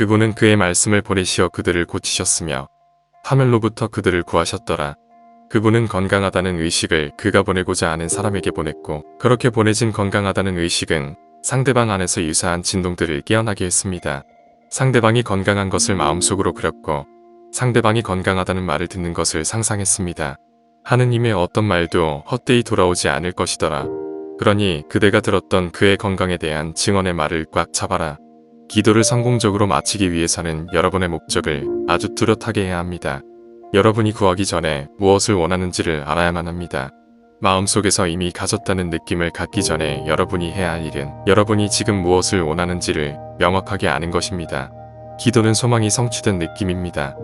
그분은 그의 말씀을 보내시어 그들을 고치셨으며 하멜로부터 그들을 구하셨더라. 그분은 건강하다는 의식을 그가 보내고자 하는 사람에게 보냈고 그렇게 보내진 건강하다는 의식은 상대방 안에서 유사한 진동들을 깨어나게 했습니다. 상대방이 건강한 것을 마음속으로 그렸고 상대방이 건강하다는 말을 듣는 것을 상상했습니다. 하느님의 어떤 말도 헛되이 돌아오지 않을 것이더라. 그러니 그대가 들었던 그의 건강에 대한 증언의 말을 꽉 잡아라. 기도를 성공적으로 마치기 위해서는 여러분의 목적을 아주 뚜렷하게 해야 합니다. 여러분이 구하기 전에 무엇을 원하는지를 알아야만 합니다. 마음속에서 이미 가졌다는 느낌을 갖기 전에 여러분이 해야 할 일은 여러분이 지금 무엇을 원하는지를 명확하게 아는 것입니다. 기도는 소망이 성취된 느낌입니다.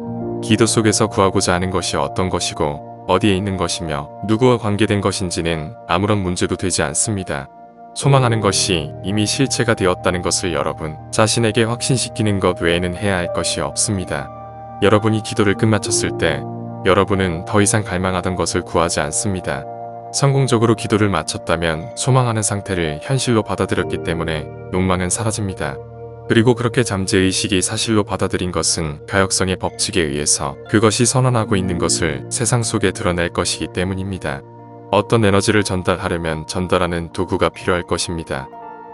기도 속에서 구하고자 하는 것이 어떤 것이고 어디에 있는 것이며 누구와 관계된 것인지는 아무런 문제도 되지 않습니다. 소망하는 것이 이미 실체가 되었다는 것을 여러분 자신에게 확신시키는 것 외에는 해야 할 것이 없습니다. 여러분이 기도를 끝마쳤을 때 여러분은 더 이상 갈망하던 것을 구하지 않습니다. 성공적으로 기도를 마쳤다면 소망하는 상태를 현실로 받아들였기 때문에 욕망은 사라집니다. 그리고 그렇게 잠재의식이 사실로 받아들인 것은 가역성의 법칙에 의해서 그것이 선언하고 있는 것을 세상 속에 드러낼 것이기 때문입니다. 어떤 에너지를 전달하려면 전달하는 도구가 필요할 것입니다.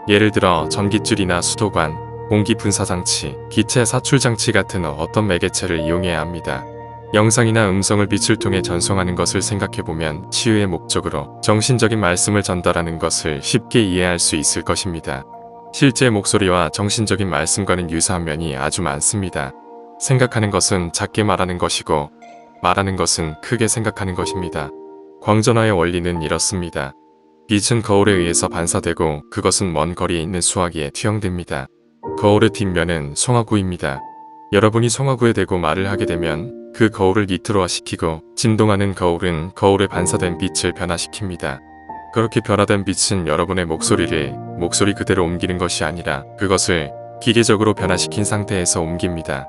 예를 들어 전깃줄이나 수도관, 공기 분사장치, 기체 사출장치 같은 어떤 매개체를 이용해야 합니다. 영상이나 음성을 빛을 통해 전송하는 것을 생각해보면 치유의 목적으로 정신적인 말씀을 전달하는 것을 쉽게 이해할 수 있을 것입니다. 실제 목소리와 정신적인 말씀과는 유사한 면이 아주 많습니다. 생각하는 것은 작게 말하는 것이고 말하는 것은 크게 생각하는 것입니다. 광전화의 원리는 이렇습니다. 빛은 거울에 의해서 반사되고 그것은 먼 거리에 있는 수화기에 투영됩니다. 거울의 뒷면은 송화구입니다. 여러분이 송화구에 대고 말을 하게 되면 그 거울을 니트로화시키고 진동하는 거울은 거울에 반사된 빛을 변화시킵니다. 그렇게 변화된 빛은 여러분의 목소리 그대로 옮기는 것이 아니라 그것을 기계적으로 변화시킨 상태에서 옮깁니다.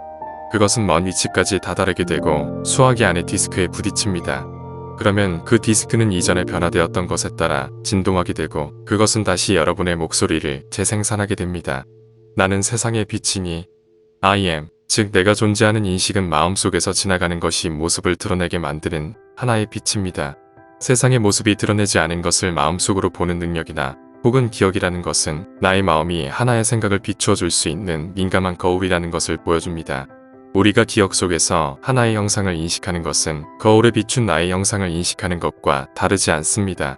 그것은 먼 위치까지 다다르게 되고 수화기 안의 디스크에 부딪힙니다. 그러면 그 디스크는 이전에 변화되었던 것에 따라 진동하게 되고 그것은 다시 여러분의 목소리를 재생산하게 됩니다. 나는 세상의 빛이니 I am, 즉 내가 존재하는 인식은 마음속에서 지나가는 것이 모습을 드러내게 만드는 하나의 빛입니다. 세상의 모습이 드러내지 않은 것을 마음속으로 보는 능력이나 혹은 기억이라는 것은 나의 마음이 하나의 생각을 비추어 줄 수 있는 민감한 거울이라는 것을 보여줍니다. 우리가 기억 속에서 하나의 형상을 인식하는 것은 거울에 비춘 나의 형상을 인식하는 것과 다르지 않습니다.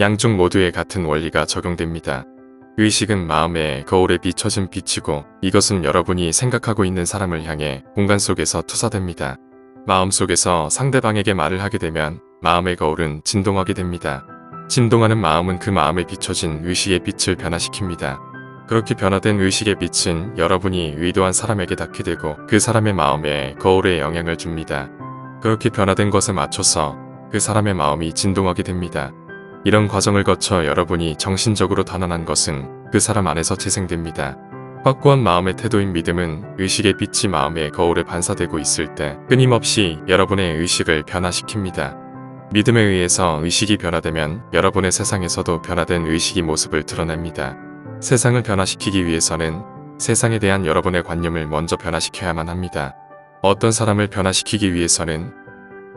양쪽 모두에 같은 원리가 적용됩니다. 의식은 마음의 거울에 비춰진 빛이고 이것은 여러분이 생각하고 있는 사람을 향해 공간 속에서 투사됩니다. 마음속에서 상대방에게 말을 하게 되면 마음의 거울은 진동하게 됩니다. 진동하는 마음은 그 마음에 비춰진 의식의 빛을 변화시킵니다. 그렇게 변화된 의식의 빛은 여러분이 의도한 사람에게 닿게 되고 그 사람의 마음에 거울에 영향을 줍니다. 그렇게 변화된 것에 맞춰서 그 사람의 마음이 진동하게 됩니다. 이런 과정을 거쳐 여러분이 정신적으로 단언한 것은 그 사람 안에서 재생됩니다. 확고한 마음의 태도인 믿음은 의식의 빛이 마음의 거울에 반사되고 있을 때 끊임없이 여러분의 의식을 변화시킵니다. 믿음에 의해서 의식이 변화되면 여러분의 세상에서도 변화된 의식이 모습을 드러냅니다. 세상을 변화시키기 위해서는 세상에 대한 여러분의 관념을 먼저 변화시켜야만 합니다. 어떤 사람을 변화시키기 위해서는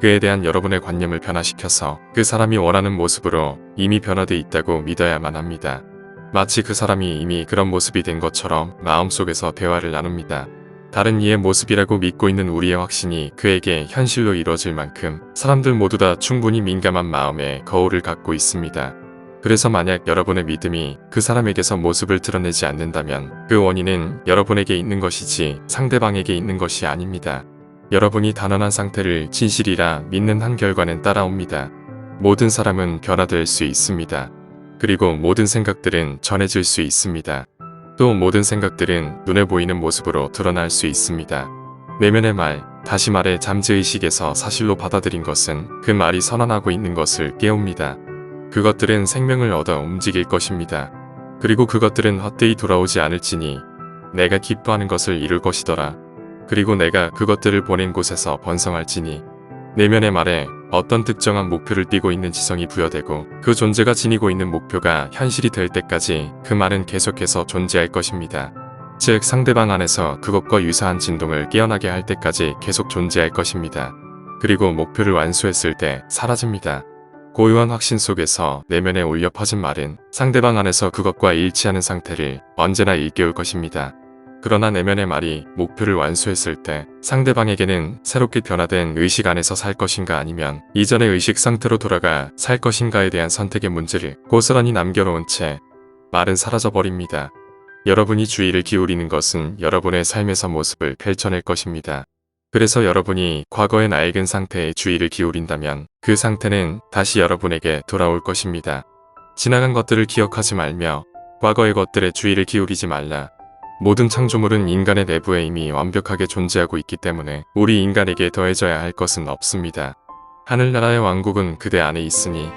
그에 대한 여러분의 관념을 변화시켜서 그 사람이 원하는 모습으로 이미 변화되어 있다고 믿어야만 합니다. 마치 그 사람이 이미 그런 모습이 된 것처럼 마음속에서 대화를 나눕니다. 다른 이의 모습이라고 믿고 있는 우리의 확신이 그에게 현실로 이루어질 만큼 사람들 모두 다 충분히 민감한 마음의 거울을 갖고 있습니다. 그래서 만약 여러분의 믿음이 그 사람에게서 모습을 드러내지 않는다면 그 원인은 여러분에게 있는 것이지 상대방에게 있는 것이 아닙니다. 여러분이 단언한 상태를 진실이라 믿는 한 결과는 따라옵니다. 모든 사람은 변화될 수 있습니다. 그리고 모든 생각들은 전해질 수 있습니다. 또 모든 생각들은 눈에 보이는 모습으로 드러날 수 있습니다. 내면의 말, 다시 말해 잠재의식에서 사실로 받아들인 것은 그 말이 선언하고 있는 것을 깨웁니다. 그것들은 생명을 얻어 움직일 것입니다. 그리고 그것들은 헛되이 돌아오지 않을지니 내가 기뻐하는 것을 이룰 것이더라. 그리고 내가 그것들을 보낸 곳에서 번성할지니 내면의 말에 어떤 특정한 목표를 띠고 있는 지성이 부여되고 그 존재가 지니고 있는 목표가 현실이 될 때까지 그 말은 계속해서 존재할 것입니다. 즉 상대방 안에서 그것과 유사한 진동을 깨어나게 할 때까지 계속 존재할 것입니다. 그리고 목표를 완수했을 때 사라집니다. 고유한 확신 속에서 내면에 울려 퍼진 말은 상대방 안에서 그것과 일치하는 상태를 언제나 일깨울 것입니다. 그러나 내면의 말이 목표를 완수했을 때 상대방에게는 새롭게 변화된 의식 안에서 살 것인가 아니면 이전의 의식 상태로 돌아가 살 것인가에 대한 선택의 문제를 고스란히 남겨놓은 채 말은 사라져버립니다. 여러분이 주의를 기울이는 것은 여러분의 삶에서 모습을 펼쳐낼 것입니다. 그래서 여러분이 과거의 낡은 상태에 주의를 기울인다면 그 상태는 다시 여러분에게 돌아올 것입니다. 지나간 것들을 기억하지 말며 과거의 것들에 주의를 기울이지 말라. 모든 창조물은 인간의 내부에 이미 완벽하게 존재하고 있기 때문에 우리 인간에게 더해져야 할 것은 없습니다. 하늘나라의 왕국은 그대 안에 있으니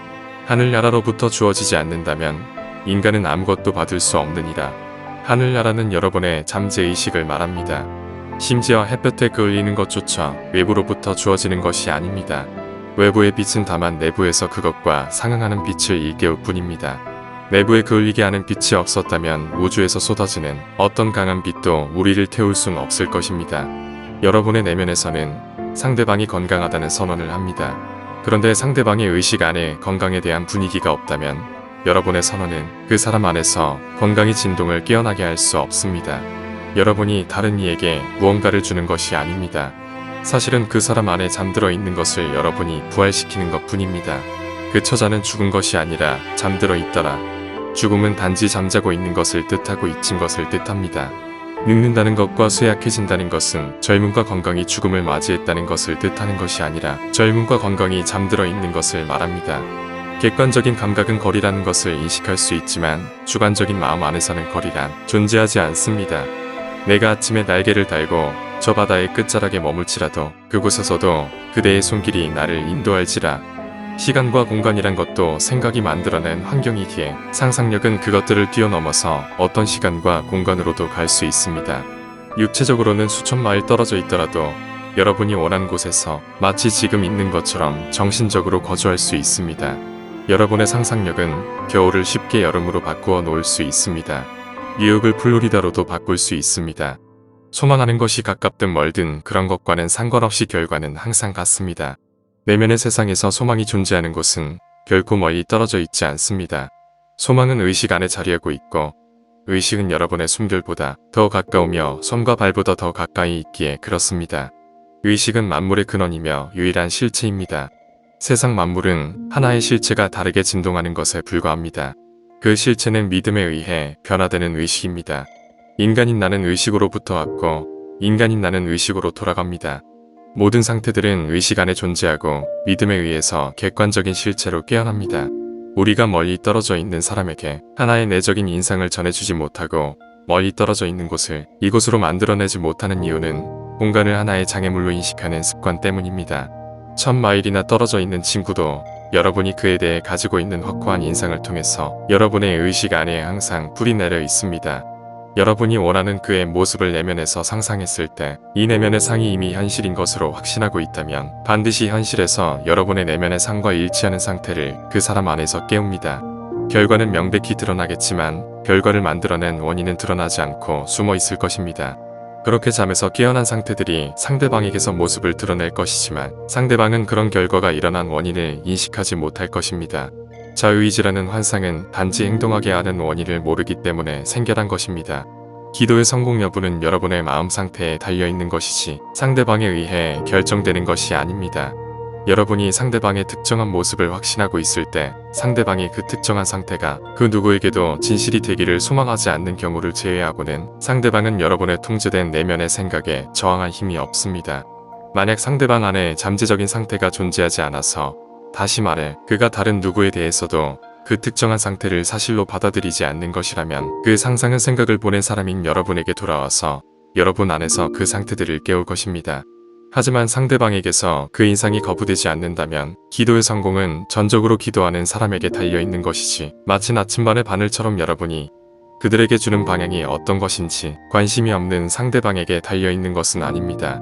하늘나라로부터 주어지지 않는다면 인간은 아무것도 받을 수 없느니라. 하늘나라는 여러분의 잠재의식을 말합니다. 심지어 햇볕에 그을리는 것조차 외부로부터 주어지는 것이 아닙니다. 외부의 빛은 다만 내부에서 그것과 상응하는 빛을 일깨울 뿐입니다. 내부에 그을리게 하는 빛이 없었다면 우주에서 쏟아지는 어떤 강한 빛도 우리를 태울 순 없을 것입니다. 여러분의 내면에서는 상대방이 건강하다는 선언을 합니다. 그런데 상대방의 의식 안에 건강에 대한 분위기가 없다면 여러분의 선언은 그 사람 안에서 건강의 진동을 깨어나게 할 수 없습니다. 여러분이 다른 이에게 무언가를 주는 것이 아닙니다. 사실은 그 사람 안에 잠들어 있는 것을 여러분이 부활시키는 것 뿐입니다. 그 처자는 죽은 것이 아니라 잠들어 있더라. 죽음은 단지 잠자고 있는 것을 뜻하고 잊힌 것을 뜻합니다. 늙는다는 것과 쇠약해진다는 것은 젊음과 건강이 죽음을 맞이했다는 것을 뜻하는 것이 아니라 젊음과 건강이 잠들어 있는 것을 말합니다. 객관적인 감각은 거리라는 것을 인식할 수 있지만 주관적인 마음 안에서는 거리란 존재하지 않습니다. 내가 아침에 날개를 달고 저 바다의 끝자락에 머물지라도 그곳에서도 그대의 손길이 나를 인도할지라. 시간과 공간이란 것도 생각이 만들어낸 환경이기에 상상력은 그것들을 뛰어넘어서 어떤 시간과 공간으로도 갈 수 있습니다. 육체적으로는 수천 마일 떨어져 있더라도 여러분이 원하는 곳에서 마치 지금 있는 것처럼 정신적으로 거주할 수 있습니다. 여러분의 상상력은 겨울을 쉽게 여름으로 바꾸어 놓을 수 있습니다. 뉴욕을 플로리다로도 바꿀 수 있습니다. 소망하는 것이 가깝든 멀든 그런 것과는 상관없이 결과는 항상 같습니다. 내면의 세상에서 소망이 존재하는 곳은 결코 멀리 떨어져 있지 않습니다. 소망은 의식 안에 자리하고 있고 의식은 여러분의 숨결보다 더 가까우며 손과 발보다 더 가까이 있기에 그렇습니다. 의식은 만물의 근원이며 유일한 실체입니다. 세상 만물은 하나의 실체가 다르게 진동하는 것에 불과합니다. 그 실체는 믿음에 의해 변화되는 의식입니다. 인간인 나는 의식으로부터 왔고 인간인 나는 의식으로 돌아갑니다. 모든 상태들은 의식 안에 존재하고 믿음에 의해서 객관적인 실체로 깨어납니다. 우리가 멀리 떨어져 있는 사람에게 하나의 내적인 인상을 전해주지 못하고 멀리 떨어져 있는 곳을 이곳으로 만들어내지 못하는 이유는 공간을 하나의 장애물로 인식하는 습관 때문입니다. 1000마일이나 떨어져 있는 친구도 여러분이 그에 대해 가지고 있는 확고한 인상을 통해서 여러분의 의식 안에 항상 뿌리 내려 있습니다. 여러분이 원하는 그의 모습을 내면에서 상상했을 때 이 내면의 상이 이미 현실인 것으로 확신하고 있다면 반드시 현실에서 여러분의 내면의 상과 일치하는 상태를 그 사람 안에서 깨웁니다. 결과는 명백히 드러나겠지만 결과를 만들어낸 원인은 드러나지 않고 숨어 있을 것입니다. 그렇게 잠에서 깨어난 상태들이 상대방에게서 모습을 드러낼 것이지만 상대방은 그런 결과가 일어난 원인을 인식하지 못할 것입니다. 자유의지라는 환상은 단지 행동하게 하는 원인을 모르기 때문에 생겨난 것입니다. 기도의 성공 여부는 여러분의 마음 상태에 달려있는 것이지 상대방에 의해 결정되는 것이 아닙니다. 여러분이 상대방의 특정한 모습을 확신하고 있을 때 상대방이 그 특정한 상태가 그 누구에게도 진실이 되기를 소망하지 않는 경우를 제외하고는 상대방은 여러분의 통제된 내면의 생각에 저항할 힘이 없습니다. 만약 상대방 안에 잠재적인 상태가 존재하지 않아서 다시 말해 그가 다른 누구에 대해서도 그 특정한 상태를 사실로 받아들이지 않는 것이라면 그 상상은 생각을 보낸 사람인 여러분에게 돌아와서 여러분 안에서 그 상태들을 깨울 것입니다. 하지만 상대방에게서 그 인상이 거부되지 않는다면 기도의 성공은 전적으로 기도하는 사람에게 달려있는 것이지 마치 나침반의 바늘처럼 여러분이 그들에게 주는 방향이 어떤 것인지 관심이 없는 상대방에게 달려있는 것은 아닙니다.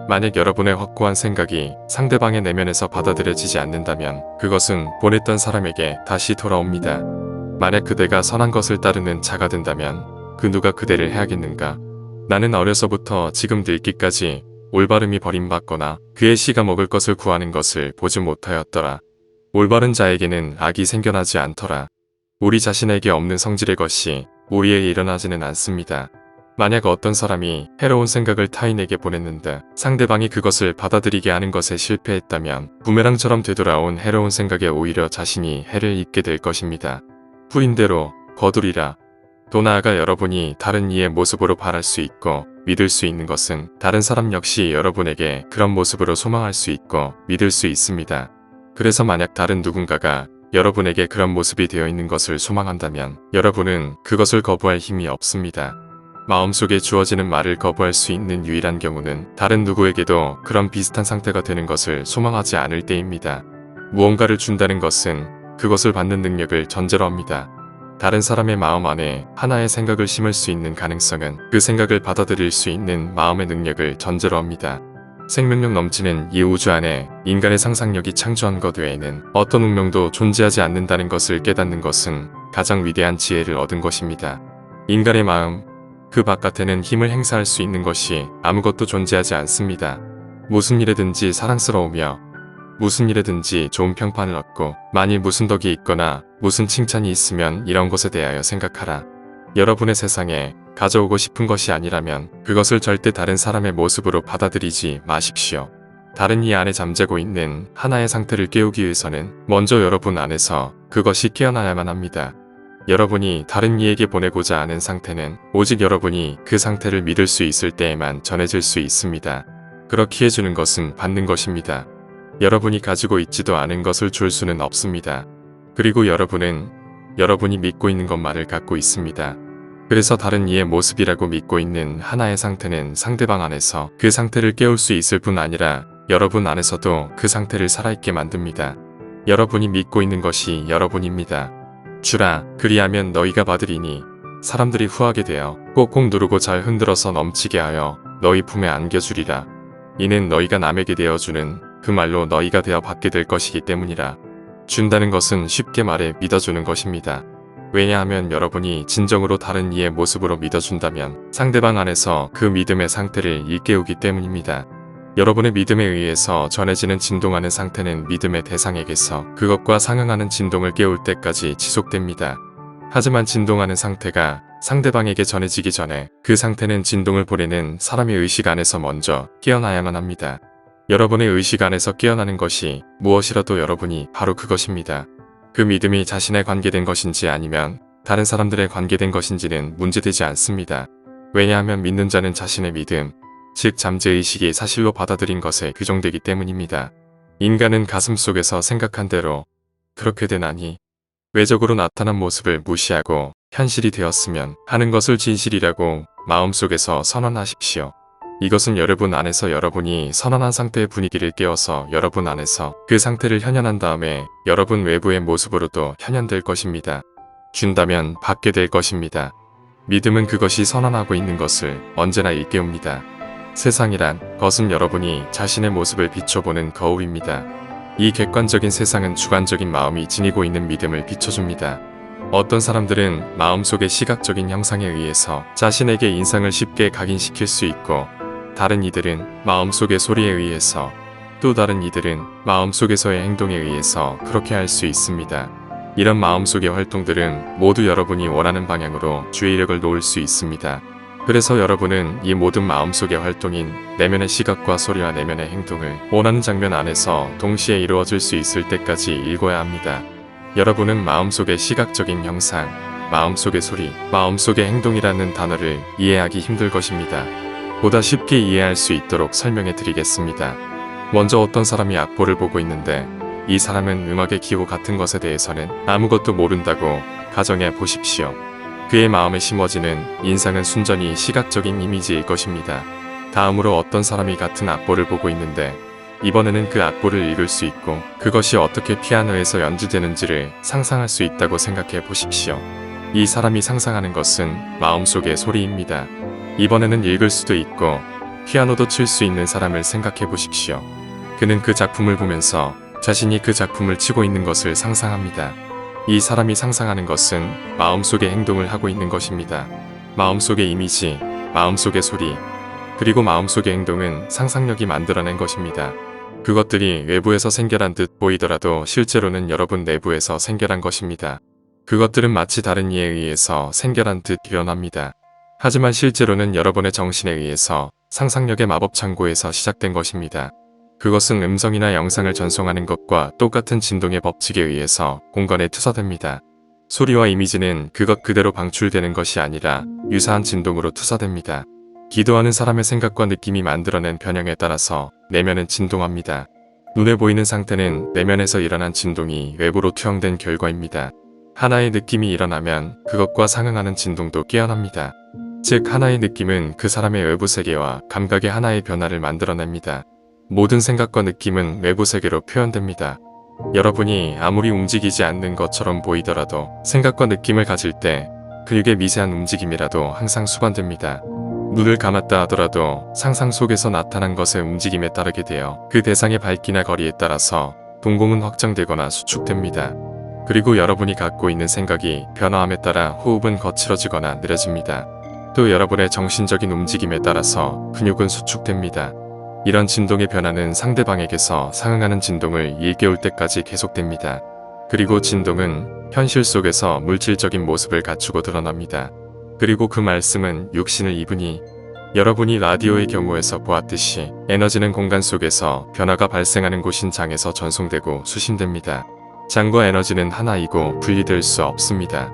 만약 여러분의 확고한 생각이 상대방의 내면에서 받아들여지지 않는다면 그것은 보냈던 사람에게 다시 돌아옵니다. 만약 그대가 선한 것을 따르는 자가 된다면 그 누가 그대를 해하겠는가? 나는 어려서부터 지금 늙기까지 올바름이 버림받거나 그의 씨가 먹을 것을 구하는 것을 보지 못하였더라. 올바른 자에게는 악이 생겨나지 않더라. 우리 자신에게 없는 성질의 것이 우리에게 일어나지는 않습니다. 만약 어떤 사람이 해로운 생각을 타인에게 보냈는데 상대방이 그것을 받아들이게 하는 것에 실패했다면 부메랑처럼 되돌아온 해로운 생각에 오히려 자신이 해를 입게 될 것입니다. 후인대로 거두리라. 또 나아가 여러분이 다른 이의 모습으로 바랄 수 있고 믿을 수 있는 것은 다른 사람 역시 여러분에게 그런 모습으로 소망할 수 있고 믿을 수 있습니다. 그래서 만약 다른 누군가가 여러분에게 그런 모습이 되어 있는 것을 소망한다면 여러분은 그것을 거부할 힘이 없습니다. 마음속에 주어지는 말을 거부할 수 있는 유일한 경우는 다른 누구에게도 그런 비슷한 상태가 되는 것을 소망하지 않을 때입니다. 무언가를 준다는 것은 그것을 받는 능력을 전제로 합니다. 다른 사람의 마음 안에 하나의 생각을 심을 수 있는 가능성은 그 생각을 받아들일 수 있는 마음의 능력을 전제로 합니다. 생명력 넘치는 이 우주 안에 인간의 상상력이 창조한 것 외에는 어떤 운명도 존재하지 않는다는 것을 깨닫는 것은 가장 위대한 지혜를 얻은 것입니다. 인간의 마음, 그 바깥에는 힘을 행사할 수 있는 것이 아무것도 존재하지 않습니다. 무슨 일에든지 사랑스러우며 무슨 일에든지 좋은 평판을 얻고 만일 무슨 덕이 있거나 무슨 칭찬이 있으면 이런 것에 대하여 생각하라. 여러분의 세상에 가져오고 싶은 것이 아니라면 그것을 절대 다른 사람의 모습으로 받아들이지 마십시오. 다른 이 안에 잠재고 있는 하나의 상태를 깨우기 위해서는 먼저 여러분 안에서 그것이 깨어나야만 합니다. 여러분이 다른 이에게 보내고자 하는 상태는 오직 여러분이 그 상태를 믿을 수 있을 때에만 전해질 수 있습니다. 그렇게 해주는 것은 받는 것입니다. 여러분이 가지고 있지도 않은 것을 줄 수는 없습니다. 그리고 여러분은 여러분이 믿고 있는 것만을 갖고 있습니다. 그래서 다른 이의 모습이라고 믿고 있는 하나의 상태는 상대방 안에서 그 상태를 깨울 수 있을 뿐 아니라 여러분 안에서도 그 상태를 살아있게 만듭니다. 여러분이 믿고 있는 것이 여러분입니다. 주라, 그리하면 너희가 받으리니 사람들이 후하게 되어 꼭꼭 누르고 잘 흔들어서 넘치게 하여 너희 품에 안겨주리라. 이는 너희가 남에게 되어주는 그 말로 너희가 되어 받게 될 것이기 때문이라. 준다는 것은 쉽게 말해 믿어주는 것입니다. 왜냐하면 여러분이 진정으로 다른 이의 모습으로 믿어준다면 상대방 안에서 그 믿음의 상태를 일깨우기 때문입니다. 여러분의 믿음에 의해서 전해지는 진동하는 상태는 믿음의 대상에게서 그것과 상응하는 진동을 깨울 때까지 지속됩니다. 하지만 진동하는 상태가 상대방에게 전해지기 전에 그 상태는 진동을 보내는 사람의 의식 안에서 먼저 깨어나야만 합니다. 여러분의 의식 안에서 깨어나는 것이 무엇이라도 여러분이 바로 그것입니다. 그 믿음이 자신에 관계된 것인지 아니면 다른 사람들에 관계된 것인지는 문제되지 않습니다. 왜냐하면 믿는 자는 자신의 믿음, 즉 잠재의식이 사실로 받아들인 것에 규정되기 때문입니다. 인간은 가슴속에서 생각한 대로 그렇게 되나니 외적으로 나타난 모습을 무시하고 현실이 되었으면 하는 것을 진실이라고 마음속에서 선언하십시오. 이것은 여러분 안에서 여러분이 선언한 상태의 분위기를 깨워서 여러분 안에서 그 상태를 현현한 다음에 여러분 외부의 모습으로도 현현될 것입니다. 준다면 받게 될 것입니다. 믿음은 그것이 선언하고 있는 것을 언제나 일깨웁니다. 세상이란 것은 여러분이 자신의 모습을 비춰보는 거울입니다. 이 객관적인 세상은 주관적인 마음이 지니고 있는 믿음을 비춰줍니다. 어떤 사람들은 마음속의 시각적인 형상에 의해서 자신에게 인상을 쉽게 각인시킬 수 있고 다른 이들은 마음속의 소리에 의해서 또 다른 이들은 마음속에서의 행동에 의해서 그렇게 할 수 있습니다. 이런 마음속의 활동들은 모두 여러분이 원하는 방향으로 주의력을 놓을 수 있습니다. 그래서 여러분은 이 모든 마음속의 활동인 내면의 시각과 소리와 내면의 행동을 원하는 장면 안에서 동시에 이루어질 수 있을 때까지 읽어야 합니다. 여러분은 마음속의 시각적인 형상, 마음속의 소리, 마음속의 행동이라는 단어를 이해하기 힘들 것입니다. 보다 쉽게 이해할 수 있도록 설명해 드리겠습니다. 먼저 어떤 사람이 악보를 보고 있는데 이 사람은 음악의 기호 같은 것에 대해서는 아무것도 모른다고 가정해 보십시오. 그의 마음에 심어지는 인상은 순전히 시각적인 이미지일 것입니다. 다음으로 어떤 사람이 같은 악보를 보고 있는데 이번에는 그 악보를 읽을 수 있고 그것이 어떻게 피아노에서 연주되는지를 상상할 수 있다고 생각해 보십시오. 이 사람이 상상하는 것은 마음속의 소리입니다. 이번에는 읽을 수도 있고 피아노도 칠 수 있는 사람을 생각해 보십시오. 그는 그 작품을 보면서 자신이 그 작품을 치고 있는 것을 상상합니다. 이 사람이 상상하는 것은 마음속의 행동을 하고 있는 것입니다. 마음속의 이미지, 마음속의 소리, 그리고 마음속의 행동은 상상력이 만들어낸 것입니다. 그것들이 외부에서 생겨난 듯 보이더라도 실제로는 여러분 내부에서 생겨난 것입니다. 그것들은 마치 다른 이에 의해서 생겨난 듯 변합니다. 하지만 실제로는 여러분의 정신에 의해서 상상력의 마법 창고에서 시작된 것입니다. 그것은 음성이나 영상을 전송하는 것과 똑같은 진동의 법칙에 의해서 공간에 투사됩니다. 소리와 이미지는 그것 그대로 방출되는 것이 아니라 유사한 진동으로 투사됩니다. 기도하는 사람의 생각과 느낌이 만들어낸 변형에 따라서 내면은 진동합니다. 눈에 보이는 상태는 내면에서 일어난 진동이 외부로 투영된 결과입니다. 하나의 느낌이 일어나면 그것과 상응하는 진동도 깨어납니다. 즉 하나의 느낌은 그 사람의 외부 세계와 감각의 하나의 변화를 만들어냅니다. 모든 생각과 느낌은 외부 세계로 표현됩니다. 여러분이 아무리 움직이지 않는 것처럼 보이더라도 생각과 느낌을 가질 때 근육의 미세한 움직임이라도 항상 수반됩니다. 눈을 감았다 하더라도 상상 속에서 나타난 것의 움직임에 따르게 되어 그 대상의 밝기나 거리에 따라서 동공은 확장되거나 수축됩니다. 그리고 여러분이 갖고 있는 생각이 변화함에 따라 호흡은 거칠어지거나 느려집니다. 또 여러분의 정신적인 움직임에 따라서 근육은 수축됩니다. 이런 진동의 변화는 상대방에게서 상응하는 진동을 일깨울 때까지 계속됩니다. 그리고 진동은 현실 속에서 물질적인 모습을 갖추고 드러납니다. 그리고 그 말씀은 육신을 입으니 여러분이 라디오의 경우에서 보았듯이 에너지는 공간 속에서 변화가 발생하는 곳인 장에서 전송되고 수신됩니다. 장과 에너지는 하나이고 분리될 수 없습니다.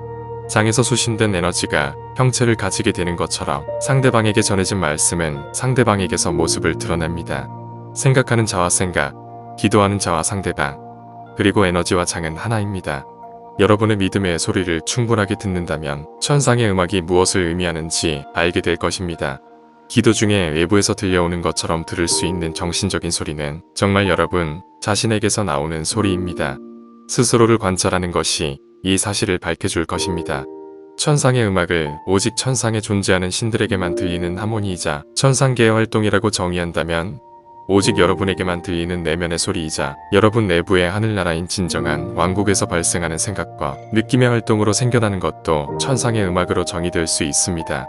장에서 수신된 에너지가 형체를 가지게 되는 것처럼 상대방에게 전해진 말씀은 상대방에게서 모습을 드러냅니다. 생각하는 자와 생각, 기도하는 자와 상대방, 그리고 에너지와 장은 하나입니다. 여러분의 믿음의 소리를 충분하게 듣는다면 천상의 음악이 무엇을 의미하는지 알게 될 것입니다. 기도 중에 외부에서 들려오는 것처럼 들을 수 있는 정신적인 소리는 정말 여러분 자신에게서 나오는 소리입니다. 스스로를 관찰하는 것이 이 사실을 밝혀줄 것입니다. 천상의 음악을 오직 천상에 존재하는 신들에게만 들리는 하모니이자 천상계의 활동이라고 정의한다면 오직 여러분에게만 들리는 내면의 소리이자 여러분 내부의 하늘나라인 진정한 왕국에서 발생하는 생각과 느낌의 활동으로 생겨나는 것도 천상의 음악으로 정의될 수 있습니다.